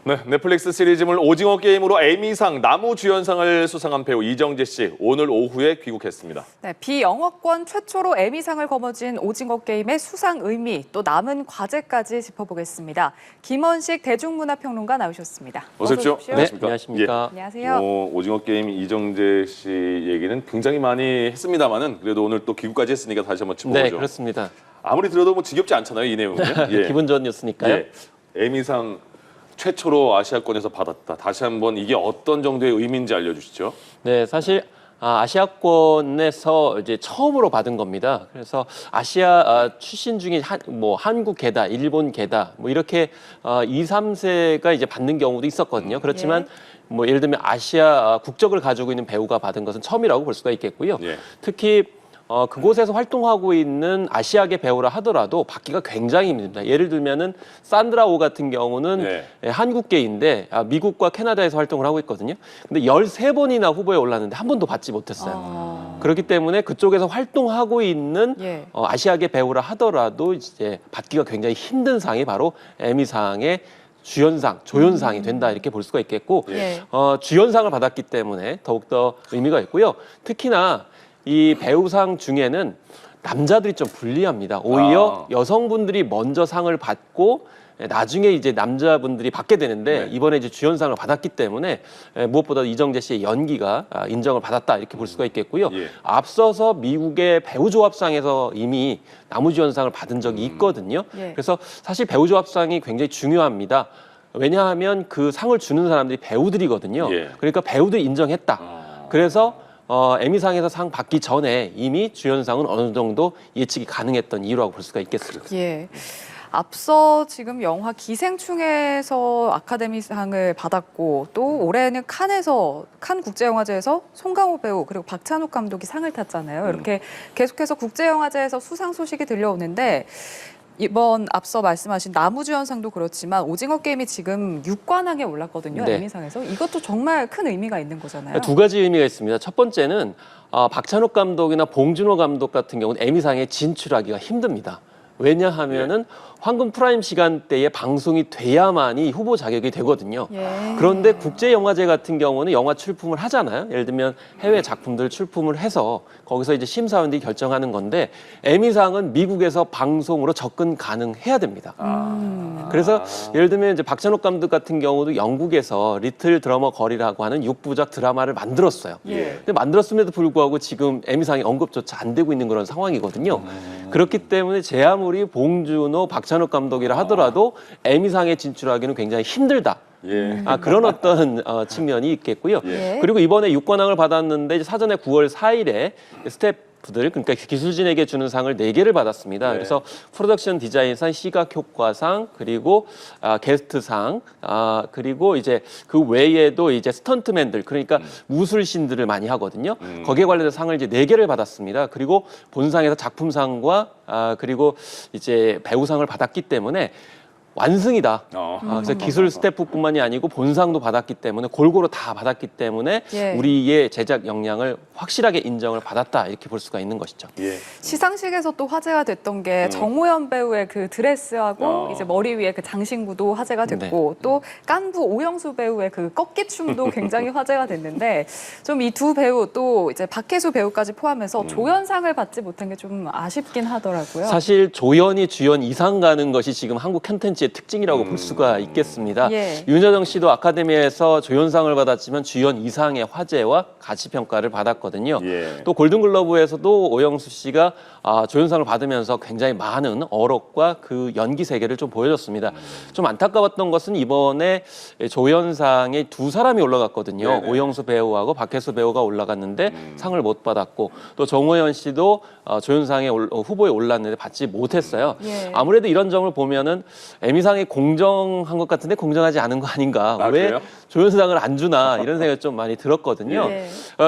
네, 넷플릭스 시리즈물 오징어 게임으로 에미상 남우주연상을 수상한 배우 이정재 씨 오늘 오후에 귀국했습니다. 네, 비영어권 최초로 에미상을 거머쥔 오징어 게임의 수상 의미 또 남은 과제까지 짚어보겠습니다. 김원식 대중문화평론가 나오셨습니다. 어서 오십시오. 네, 안녕하십니까. 안녕하세요. 오징어 게임 이정재 씨 얘기는 굉장히 많이 했습니다만은 그래도 오늘 또 귀국까지 했으니까 다시 한번 짚어보죠. 네, 그렇습니다. 아무리 들어도 뭐 지겹지 않잖아요, 이 내용은. 예. 기분 좋은 뉴스니까요. 예. 에미상 최초로 아시아권에서 받았다. 다시 한번 이게 어떤 정도의 의미인지 알려주시죠. 네, 사실 아시아권에서 이제 처음으로 받은 겁니다. 그래서 아시아 출신 중에 한국 계다, 일본 계다 뭐 이렇게 2, 3세가 이제 받는 경우도 있었거든요. 그렇지만 뭐 예를 들면 아시아 국적을 가지고 있는 배우가 받은 것은 처음이라고 볼 수가 있겠고요. 예. 특히 그곳에서 활동하고 있는 아시아계 배우라 하더라도 받기가 굉장히 힘듭니다. 예를 들면은 산드라 오 같은 경우는 한국계인데 미국과 캐나다에서 활동을 하고 있거든요. 근데 13번이나 후보에 올랐는데 한 번도 받지 못했어요. 그렇기 때문에 그쪽에서 활동하고 있는 아시아계 배우라 하더라도 이제 받기가 굉장히 힘든 상이 바로 에미상의 주연상, 조연상이 된다 이렇게 볼 수가 있겠고 주연상을 받았기 때문에 더욱더 의미가 있고요. 특히나 이 배우상 중에는 남자들이 좀 불리합니다. 오히려 여성분들이 먼저 상을 받고 나중에 이제 남자분들이 받게 되는데 이번에 이제 주연상을 받았기 때문에 무엇보다 이정재 씨의 연기가 인정을 받았다 이렇게 볼 수가 있겠고요. 앞서서 미국의 배우조합상에서 이미 남우주연상을 받은 적이 있거든요. 그래서 사실 배우조합상이 굉장히 중요합니다. 왜냐하면 그 상을 주는 사람들이 배우들이거든요. 그러니까 배우들이 인정했다. 그래서 에미상에서 상 받기 전에 이미 주연상은 어느 정도 예측이 가능했던 이유라고 볼 수가 있겠습니다. 예. 앞서 지금 영화 기생충에서 아카데미상을 받았고 또 올해는 칸 국제영화제에서 송강호 배우 그리고 박찬욱 감독이 상을 탔잖아요. 이렇게 계속해서 국제영화제에서 수상 소식이 들려오는데 이번 앞서 말씀하신 남우주연상도 그렇지만 오징어 게임이 지금 6관왕에 올랐거든요. 에미상에서. 이것도 정말 큰 의미가 있는 거잖아요. 두 가지 의미가 있습니다. 첫 번째는 박찬욱 감독이나 봉준호 감독 같은 경우는 에미상에 진출하기가 힘듭니다. 왜냐하면은 황금 프라임 시간대에 방송이 돼야만이 후보 자격이 되거든요. 그런데 국제영화제 같은 경우는 영화 출품을 하잖아요. 예를 들면 해외 작품들 출품을 해서 거기서 이제 심사위원들이 결정하는 건데 에미상은 미국에서 방송으로 접근 가능해야 됩니다. 그래서 예를 들면 이제 박찬욱 감독 같은 경우도 영국에서 리틀 드러머 거리라고 하는 6부작 드라마를 만들었어요. 근데 만들었음에도 불구하고 지금 에미상이 언급조차 안 되고 있는 그런 상황이거든요. 그렇기 때문에 제 아무리 봉준호, 박찬욱 감독이라 하더라도 에미상에 진출하기는 굉장히 힘들다. 그런 어떤 측면이 있겠고요. 그리고 이번에 6관왕을 받았는데 이제 사전에 9월 4일에 스태프들, 그러니까 기술진에게 주는 상을 4개를 받았습니다. 그래서 프로덕션 디자인상, 시각효과상, 그리고 게스트상, 그리고 이제 그 외에도 이제 스턴트맨들, 그러니까 무술신들을 많이 하거든요. 거기에 관련된 상을 이제 4개를 받았습니다. 그리고 본상에서 작품상과 그리고 이제 배우상을 받았기 때문에 완승이다. 그래서 기술 스태프뿐만이 아니고 본상도 받았기 때문에 골고루 다 받았기 때문에 우리의 제작 역량을 확실하게 인정을 받았다 이렇게 볼 수가 있는 것이죠. 시상식에서 또 화제가 됐던 게 정호연 배우의 그 드레스하고 이제 머리 위에 그 장신구도 화제가 됐고 또 깐부 오영수 배우의 그 꺾기춤도 굉장히 화제가 됐는데 좀 이 두 배우 또 이제 박혜수 배우까지 포함해서 조연상을 받지 못한 게 좀 아쉽긴 하더라고요. 사실 조연이 주연 이상 가는 것이 지금 한국 콘텐츠의 특징이라고 볼 수가 있겠습니다. 윤여정 씨도 아카데미에서 조연상을 받았지만 주연 이상의 화제와 가치평가를 받았거든요. 또 골든글러브에서도 오영수 씨가 조연상을 받으면서 굉장히 많은 어록과 그 연기 세계를 좀 보여줬습니다. 좀 안타까웠던 것은 이번에 조연상에 두 사람이 올라갔거든요. 오영수 배우하고 박혜수 배우가 올라갔는데 상을 못 받았고 또 정호연 씨도 조연상에 후보에 올랐는데 받지 못했어요. 아무래도 이런 점을 보면은 에미상이 공정한 것 같은데 공정하지 않은 거 아닌가. 왜 그래요? 조연상을 안 주나 이런 생각이 좀 많이 들었거든요.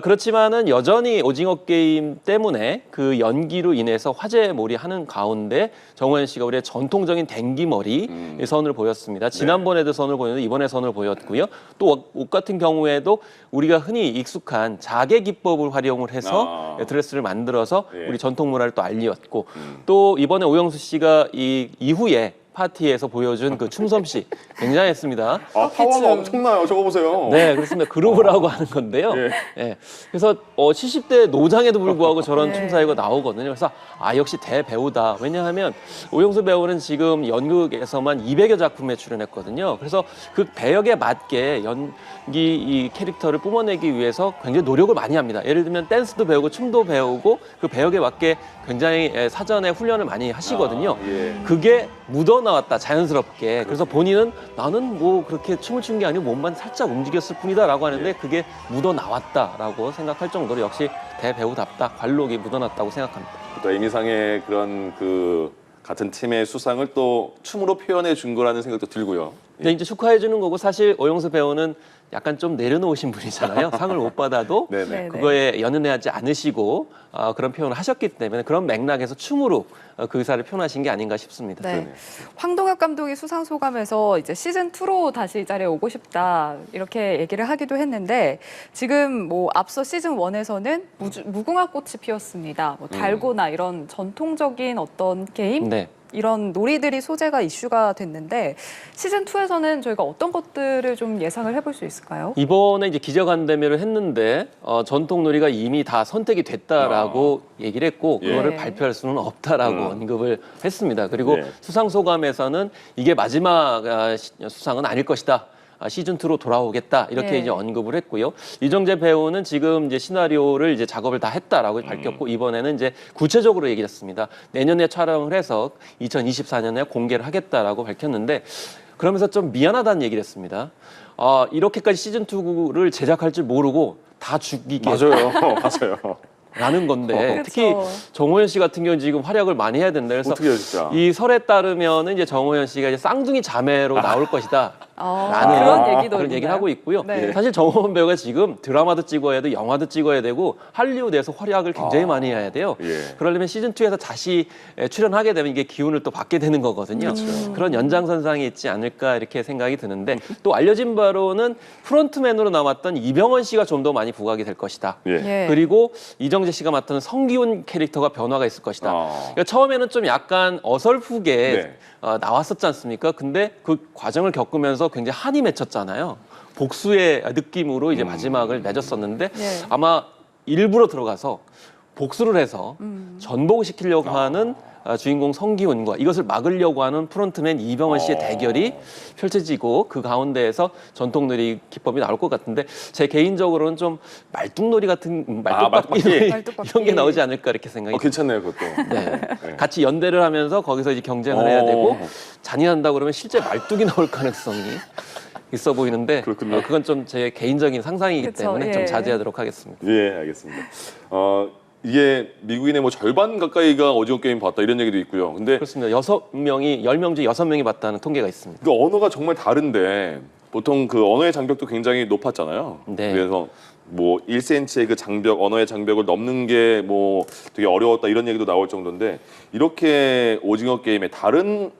그렇지만은 여전히 오징어 게임 때문에 그 연기로 인해서 화제몰이하는 가운데 정호연 씨가 우리의 전통적인 댕기머리 선을 보였습니다. 지난번에도 선을 보였는데 이번에 선을 보였고요. 또 옷 같은 경우에도 우리가 흔히 익숙한 자개 기법을 활용을 해서 드레스를 만들어서 우리 전통 문화를 또 알렸고 또 이번에 오영수 씨가 이 이후에 파티에서 보여준 그 춤솜씨 굉장했습니다. 아, 파워가 엄청나요. 저거 보세요. 네, 그렇습니다. 그루브라고 하는 건데요. 예. 예. 그래서 70대 노장에도 불구하고 저런 네. 춤사위가 나오거든요. 그래서 역시 대배우다. 왜냐하면 오영수 배우는 지금 연극에서만 200여 작품에 출연했거든요. 그래서 그 배역에 맞게 연기 이 캐릭터를 뿜어내기 위해서 굉장히 노력을 많이 합니다. 예를 들면 댄스도 배우고 춤도 배우고 그 배역에 맞게 굉장히 사전에 훈련을 많이 하시거든요. 예. 그게 묻어나왔다, 자연스럽게. 그래서 본인은 나는 뭐 그렇게 춤을 춘 게 아니고 몸만 살짝 움직였을 뿐이다라고 하는데 그게 묻어나왔다라고 생각할 정도로 역시 대배우답다, 관록이 묻어났다고 생각합니다. 또 에미상의 그런 그 같은 팀의 수상을 또 춤으로 표현해 준 거라는 생각도 들고요. 근데 이제 축하해 주는 거고 사실 오영수 배우는 약간 좀 내려놓으신 분이잖아요. 상을 못 받아도 네네. 네. 그거에 연연하지 않으시고 그런 표현을 하셨기 때문에 그런 맥락에서 춤으로 그 의사를 표현하신 게 아닌가 싶습니다. 네. 그러네요. 황동혁 감독이 수상 소감에서 이제 시즌 2로 다시 이 자리에 오고 싶다 이렇게 얘기를 하기도 했는데 지금 뭐 앞서 시즌 1에서는 무궁화 꽃이 피었습니다. 뭐 달고나 이런 전통적인 어떤 게임 네. 이런 놀이들이 소재가 이슈가 됐는데 시즌 2에서는 저희가 어떤 것들을 좀 예상을 해볼 수 있을까요? 이번에 이제 기자간담회를 했는데 전통 놀이가 이미 다 선택이 됐다라고 얘기를 했고 예. 그거를 네. 발표할 수는 없다라고 언급을 했습니다. 그리고 네. 수상 소감에서는 이게 마지막 수상은 아닐 것이다. 시즌 2로 돌아오겠다 이렇게 네. 이제 언급을 했고요. 이정재 배우는 지금 이제 시나리오를 이제 작업을 다 했다라고 밝혔고 이번에는 이제 구체적으로 얘기했습니다. 내년에 촬영을 해서 2024년에 공개를 하겠다라고 밝혔는데 그러면서 좀 미안하다는 얘기를 했습니다. 이렇게까지 시즌 2를 제작할 줄 모르고 다 죽이게 맞아요. 맞아요. 라는 건데 그렇죠. 특히 정호연 씨 같은 경우는 지금 활약을 많이 해야 된다. 그래서 어떻게 해요, 진짜? 이 설에 따르면은 이제 정호연 씨가 이제 쌍둥이 자매로 나올 것이다. 라는 그런 얘기도 그런 얘기를 하고 있고요. 네. 사실 정호연 배우가 지금 드라마도 찍어야 되고 영화도 찍어야 되고 할리우드에서 활약을 굉장히 많이 해야 돼요. 예. 그러려면 시즌 2에서 다시 출연하게 되면 이게 기운을 또 받게 되는 거거든요. 그런 연장선상이 있지 않을까 이렇게 생각이 드는데 또 알려진 바로는 프론트맨으로 나왔던 이병헌 씨가 좀 더 많이 부각이 될 것이다. 예. 예. 그리고 이정재 씨가 맡은 성기훈 캐릭터가 변화가 있을 것이다. 그러니까 처음에는 좀 약간 어설프게 네. 나왔었지 않습니까? 근데 그 과정을 겪으면서 굉장히 한이 맺혔잖아요. 복수의 느낌으로 이제 마지막을 맺었었는데 예. 아마 일부러 들어가서 복수를 해서 전복을 시키려고 하는 주인공 성기훈과 이것을 막으려고 하는 프론트맨 이병헌 씨의 대결이 펼쳐지고 그 가운데에서 전통놀이 기법이 나올 것 같은데 제 개인적으로는 좀 말뚝놀이 같은 말뚝박기 말뚝박기. 이런 게 나오지 않을까 이렇게 생각이 괜찮네요, 그것도. 네. 네. 같이 연대를 하면서 거기서 이제 경쟁을 해야 되고 잔인한다 그러면 실제 말뚝이 나올 가능성이 있어 보이는데 그렇군요. 그건 좀 제 개인적인 상상이기 그쵸, 때문에 예. 좀 자제하도록 하겠습니다. 예, 알겠습니다. 이게 미국인의 뭐 절반 가까이가 오징어 게임 봤다 이런 얘기도 있고요. 근데 그렇습니다. 10명이 10명 중에 6명이 봤다는 통계가 있습니다. 그 언어가 정말 다른데 보통 그 언어의 장벽도 굉장히 높았잖아요. 네. 그래서 뭐 1cm의 그 장벽, 언어의 장벽을 넘는 게 뭐 되게 어려웠다 이런 얘기도 나올 정도인데 이렇게 오징어 게임에 다른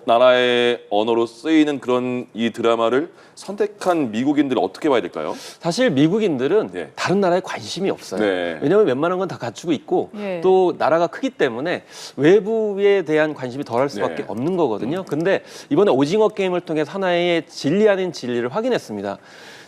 나라의 언어로 쓰이는 그런 이 드라마를 선택한 미국인들 어떻게 봐야 될까요? 사실 미국인들은 네. 다른 나라에 관심이 없어요. 네. 왜냐하면 웬만한 건 다 갖추고 있고 예. 또 나라가 크기 때문에 외부에 대한 관심이 덜할 수밖에 네. 없는 거거든요. 근데 이번에 오징어 게임을 통해 하나의 진리 아닌 진리를 확인했습니다.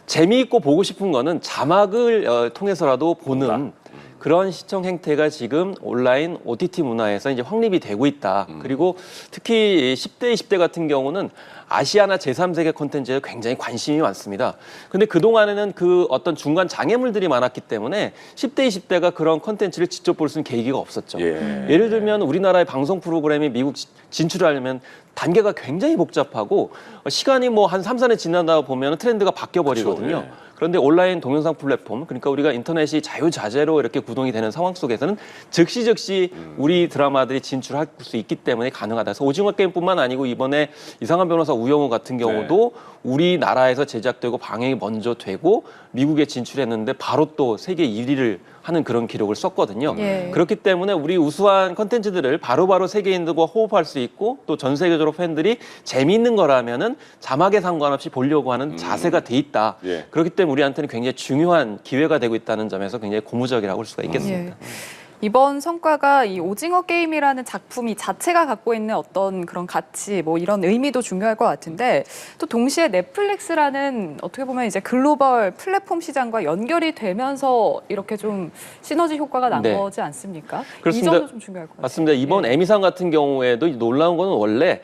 재미있고 보고 싶은 거는 자막을 통해서라도 보는 그런 시청 행태가 지금 온라인 OTT 문화에서 이제 확립이 되고 있다. 그리고 특히 10대, 20대 같은 경우는 아시아나 제3세계 콘텐츠에 굉장히 관심이 많습니다. 근데 그동안에는 그 어떤 중간 장애물들이 많았기 때문에 10대, 20대가 그런 콘텐츠를 직접 볼 수 있는 계기가 없었죠. 예를 들면 우리나라의 방송 프로그램이 미국 진출하려면 단계가 굉장히 복잡하고 시간이 뭐 한 3, 4년 지나다 보면 트렌드가 바뀌어 버리거든요. 그렇죠. 예. 그런데 온라인 동영상 플랫폼, 그러니까 우리가 인터넷이 자유자재로 이렇게 구동이 되는 상황 속에서는 즉시 우리 드라마들이 진출할 수 있기 때문에 가능하다. 그래서 오징어 게임뿐만 아니고 이번에 이상한 변호사 우영우 같은 경우도 우리나라에서 제작되고 방영이 먼저 되고 미국에 진출했는데 바로 또 세계 1위를 하는 그런 기록을 썼거든요. 예. 그렇기 때문에 우리 우수한 컨텐츠들을 바로바로 세계인들과 호흡할 수 있고 또 전 세계적으로 팬들이 재미있는 거라면은 자막에 상관없이 보려고 하는 자세가 돼 있다. 예. 그렇기 때문에 우리한테는 굉장히 중요한 기회가 되고 있다는 점에서 굉장히 고무적이라고 할 수가 있겠습니다. 예. 이번 성과가 이 오징어 게임이라는 작품이 자체가 갖고 있는 어떤 그런 가치, 뭐 이런 의미도 중요할 것 같은데 또 동시에 넷플릭스라는 어떻게 보면 이제 글로벌 플랫폼 시장과 연결이 되면서 이렇게 좀 시너지 효과가 난 네. 거지 않습니까? 그렇습니다. 이 점도 좀 중요할 것 같아요. 맞습니다. 이번 네. 에미상 같은 경우에도 놀라운 거는 원래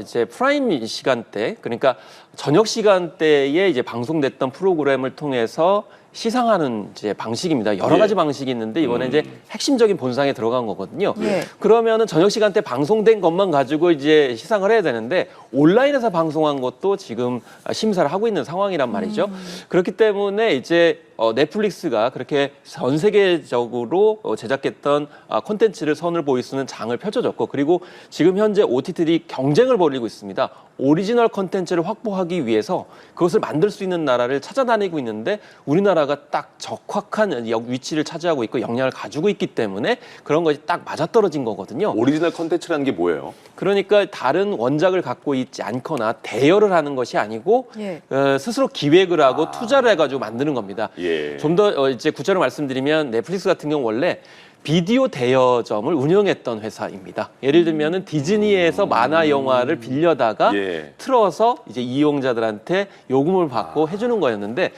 이제 프라임 시간대, 그러니까 저녁 시간대에 이제 방송됐던 프로그램을 통해서 시상하는 이제 방식입니다. 여러 예. 가지 방식이 있는데 이번에 이제 핵심적인 본상에 들어간 거거든요. 예. 그러면은 저녁 시간대 방송된 것만 가지고 이제 시상을 해야 되는데 온라인에서 방송한 것도 지금 심사를 하고 있는 상황이란 말이죠. 그렇기 때문에 이제 넷플릭스가 그렇게 전 세계적으로 제작했던 콘텐츠를 선을 보일 수 있는 장을 펼쳐줬고, 그리고 지금 현재 OTT들이 경쟁을 벌이고 있습니다. 오리지널 콘텐츠를 확보하기 위해서 그것을 만들 수 있는 나라를 찾아다니고 있는데 우리나라가 딱 적확한 위치를 차지하고 있고 역량을 가지고 있기 때문에 그런 것이 딱 맞아떨어진 거거든요. 오리지널 컨텐츠라는 게 뭐예요? 그러니까 다른 원작을 갖고 있지 않거나 대여를 하는 것이 아니고 예. 스스로 기획을 하고 투자를 해가지고 만드는 겁니다. 예. 좀 더 이제 구체적으로 말씀드리면 넷플릭스 같은 경우 원래 비디오 대여점을 운영했던 회사입니다. 예를 들면은 디즈니에서 만화 영화를 빌려다가 예. 틀어서 이제 이용자들한테 요금을 받고 해주는 거였는데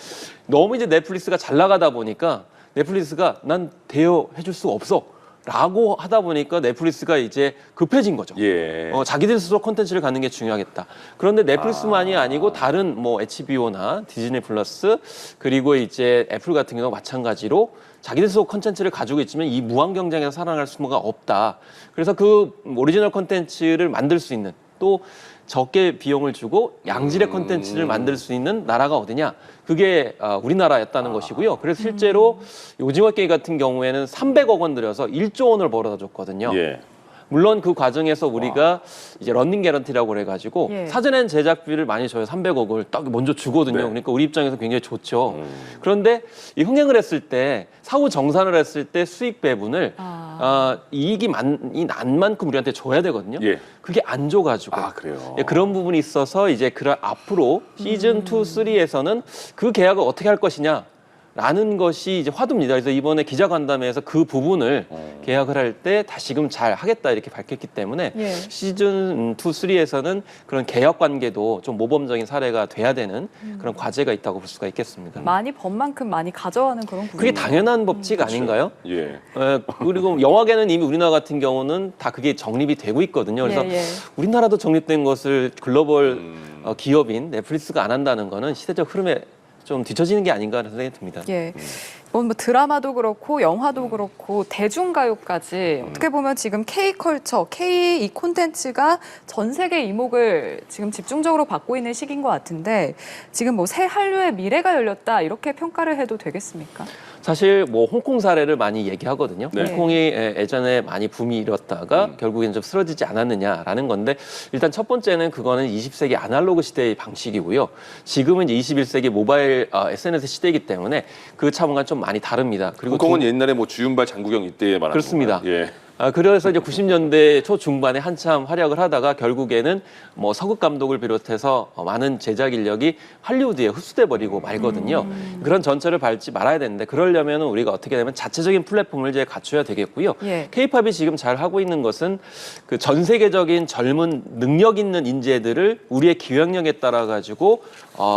너무 이제 넷플릭스가 잘 나가다 보니까 넷플릭스가 난 대여해줄 수가 없어. 라고 하다 보니까 넷플릭스가 이제 급해진 거죠. 예. 자기들 스스로 콘텐츠를 갖는 게 중요하겠다. 그런데 넷플릭스만이 아니고 다른 뭐 HBO나 디즈니 플러스 그리고 이제 애플 같은 경우도 마찬가지로 자기들 스스로 콘텐츠를 가지고 있지만 이 무한 경쟁에서 살아날 수가 없다. 그래서 그 오리지널 콘텐츠를 만들 수 있는 또 적게 비용을 주고 양질의 콘텐츠를 만들 수 있는 나라가 어디냐? 그게 우리나라였다는 것이고요. 그래서 실제로 오징어 게임 같은 경우에는 300억 원 들여서 1조 원을 벌어다 줬거든요. 예. 물론 그 과정에서 우리가 이제 런닝 개런티라고 그래가지고 예. 사전엔 제작비를 많이 줘요. 300억을 딱 먼저 주거든요. 네. 그러니까 우리 입장에서 굉장히 좋죠. 그런데 이 흥행을 했을 때 사후 정산을 했을 때 수익 배분을 이익이 많이 난 만큼 우리한테 줘야 되거든요. 예. 그게 안 줘가지고 아, 그래요? 예, 그런 부분이 있어서 이제 앞으로 시즌 2, 3에서는 그 계약을 어떻게 할 것이냐. 라는 것이 이제 화두입니다. 그래서 이번에 기자간담회에서 그 부분을 계약을 할 때 다시금 잘 하겠다 이렇게 밝혔기 때문에 예. 시즌 2, 3에서는 그런 개혁 관계도 좀 모범적인 사례가 돼야 되는 그런 과제가 있다고 볼 수가 있겠습니다. 많이 번 만큼 많이 가져가는 그런 부분. 그게 당연한 법칙 아닌가요? 예. 그리고 영화계는 이미 우리나라 같은 경우는 다 그게 정립이 되고 있거든요. 그래서 예, 예. 우리나라도 정립된 것을 글로벌 기업인 넷플릭스가 안 한다는 거는 시대적 흐름에 좀 뒤처지는 게 아닌가 하는 생각이 듭니다. 예. 뭐 드라마도 그렇고 영화도 그렇고 대중가요까지 어떻게 보면 지금 K컬처, K 이 콘텐츠가 전 세계 이목을 지금 집중적으로 받고 있는 시기인 것 같은데 지금 뭐 새 한류의 미래가 열렸다 이렇게 평가를 해도 되겠습니까? 사실 뭐 홍콩 사례를 많이 얘기하거든요. 네. 홍콩이 예전에 많이 붐이 일었다가 결국엔 좀 쓰러지지 않았느냐라는 건데 일단 첫 번째는 그거는 20세기 아날로그 시대의 방식이고요. 지금은 이제 21세기 모바일 SNS 시대이기 때문에 그 차원과 좀 많이 다릅니다. 그리고 홍콩은 옛날에 뭐 주윤발 장국영 이때 말하는 그렇습니다. 건가요? 예. 그래서 이제 90년대 초중반에 한참 활약을 하다가 결국에는 뭐 서극 감독을 비롯해서 많은 제작 인력이 할리우드에 흡수돼 버리고 말거든요. 그런 전철을 밟지 말아야 되는데 그러려면 우리가 어떻게 되면 자체적인 플랫폼을 이제 갖춰야 되겠고요. 예. K-팝이 지금 잘 하고 있는 것은 그 전 세계적인 젊은 능력 있는 인재들을 우리의 기획력에 따라 가지고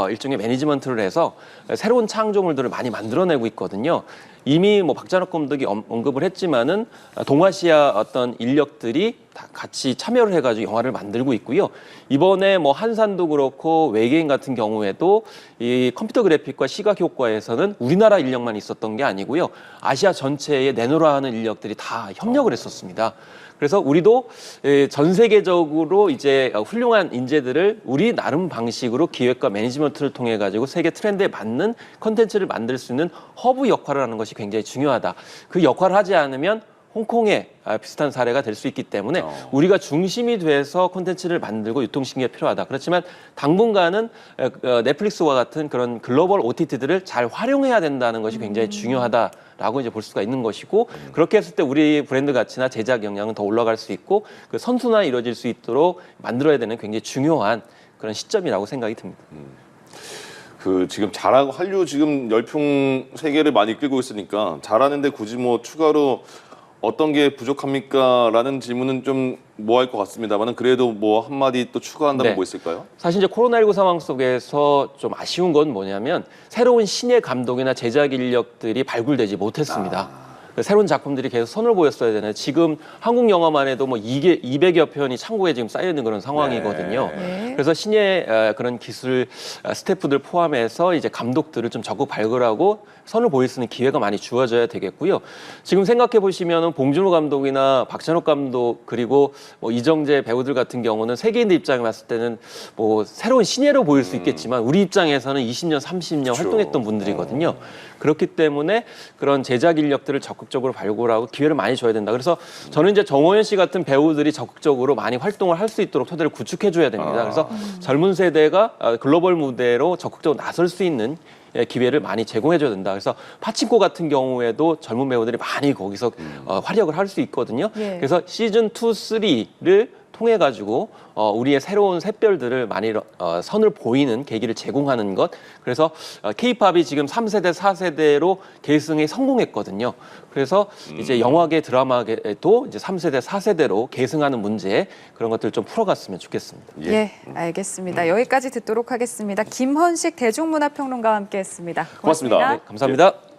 일종의 매니지먼트를 해서 새로운 창조물들을 많이 만들어내고 있거든요. 이미 뭐 박찬욱 감독이 언급을 했지만은 동아시아 어떤 인력들이 다 같이 참여를 해가지고 영화를 만들고 있고요. 이번에 뭐 한산도 그렇고 외계인 같은 경우에도 이 컴퓨터 그래픽과 시각 효과에서는 우리나라 인력만 있었던 게 아니고요. 아시아 전체에 내노라 하는 인력들이 다 협력을 했었습니다. 그래서 우리도 전 세계적으로 이제 훌륭한 인재들을 우리 나름 방식으로 기획과 매니지먼트를 통해 가지고 세계 트렌드에 맞는 컨텐츠를 만들 수 있는 허브 역할을 하는 것이 굉장히 중요하다. 그 역할을 하지 않으면 홍콩의 비슷한 사례가 될 수 있기 때문에 우리가 중심이 돼서 콘텐츠를 만들고 유통시키는 게 필요하다. 그렇지만 당분간은 넷플릭스와 같은 그런 글로벌 OTT들을 잘 활용해야 된다는 것이 굉장히 중요하다라고 이제 볼 수가 있는 것이고 그렇게 했을 때 우리 브랜드 가치나 제작 역량은 더 올라갈 수 있고 그 선순환이 이루어질 수 있도록 만들어야 되는 굉장히 중요한 그런 시점이라고 생각이 듭니다. 그 지금 잘하고 한류 지금 열풍 세계를 많이 끌고 있으니까 잘하는데 굳이 뭐 추가로 어떤 게 부족합니까?라는 질문은 좀 뭐할 것 같습니다만은 그래도 뭐 한마디 또 추가한다면 네. 뭐 있을까요? 사실 이제 코로나19 상황 속에서 좀 아쉬운 건 뭐냐면 새로운 신예 감독이나 제작 인력들이 발굴되지 못했습니다. 새로운 작품들이 계속 선을 보였어야 되는데 지금 한국 영화만 해도 뭐 200여 편이 창고에 지금 쌓여 있는 그런 상황이거든요. 네. 그래서 신예 그런 기술 스태프들 포함해서 이제 감독들을 좀 적극 발굴하고 선을 보일 수 있는 기회가 많이 주어져야 되겠고요. 지금 생각해 보시면은 봉준호 감독이나 박찬욱 감독 그리고 뭐 이정재 배우들 같은 경우는 세계인들 입장에 봤을 때는 뭐 새로운 신예로 보일 수 있겠지만 우리 입장에서는 20년, 30년 그렇죠. 활동했던 분들이거든요. 그렇기 때문에 그런 제작 인력들을 적극적으로 발굴하고 기회를 많이 줘야 된다. 그래서 저는 이제 정호연 씨 같은 배우들이 적극적으로 많이 활동을 할 수 있도록 토대를 구축해 줘야 됩니다. 그래서 젊은 세대가 글로벌 무대로 적극적으로 나설 수 있는 기회를 많이 제공해 줘야 된다. 그래서 파친코 같은 경우에도 젊은 배우들이 많이 거기서 활약을 할 수 있거든요. 예. 그래서 시즌 2, 3를 통해 가지고 우리의 새로운 샛별들을 많이 선을 보이는 계기를 제공하는 것. 그래서 K-팝이 지금 3세대, 4세대로 계승에 성공했거든요. 그래서 이제 영화계, 드라마계도 이제 3세대, 4세대로 계승하는 문제 그런 것들을 좀 풀어갔으면 좋겠습니다. 예, 알겠습니다. 여기까지 듣도록 하겠습니다. 김헌식 대중문화평론가와 함께했습니다. 고맙습니다. 고맙습니다. 네, 감사합니다.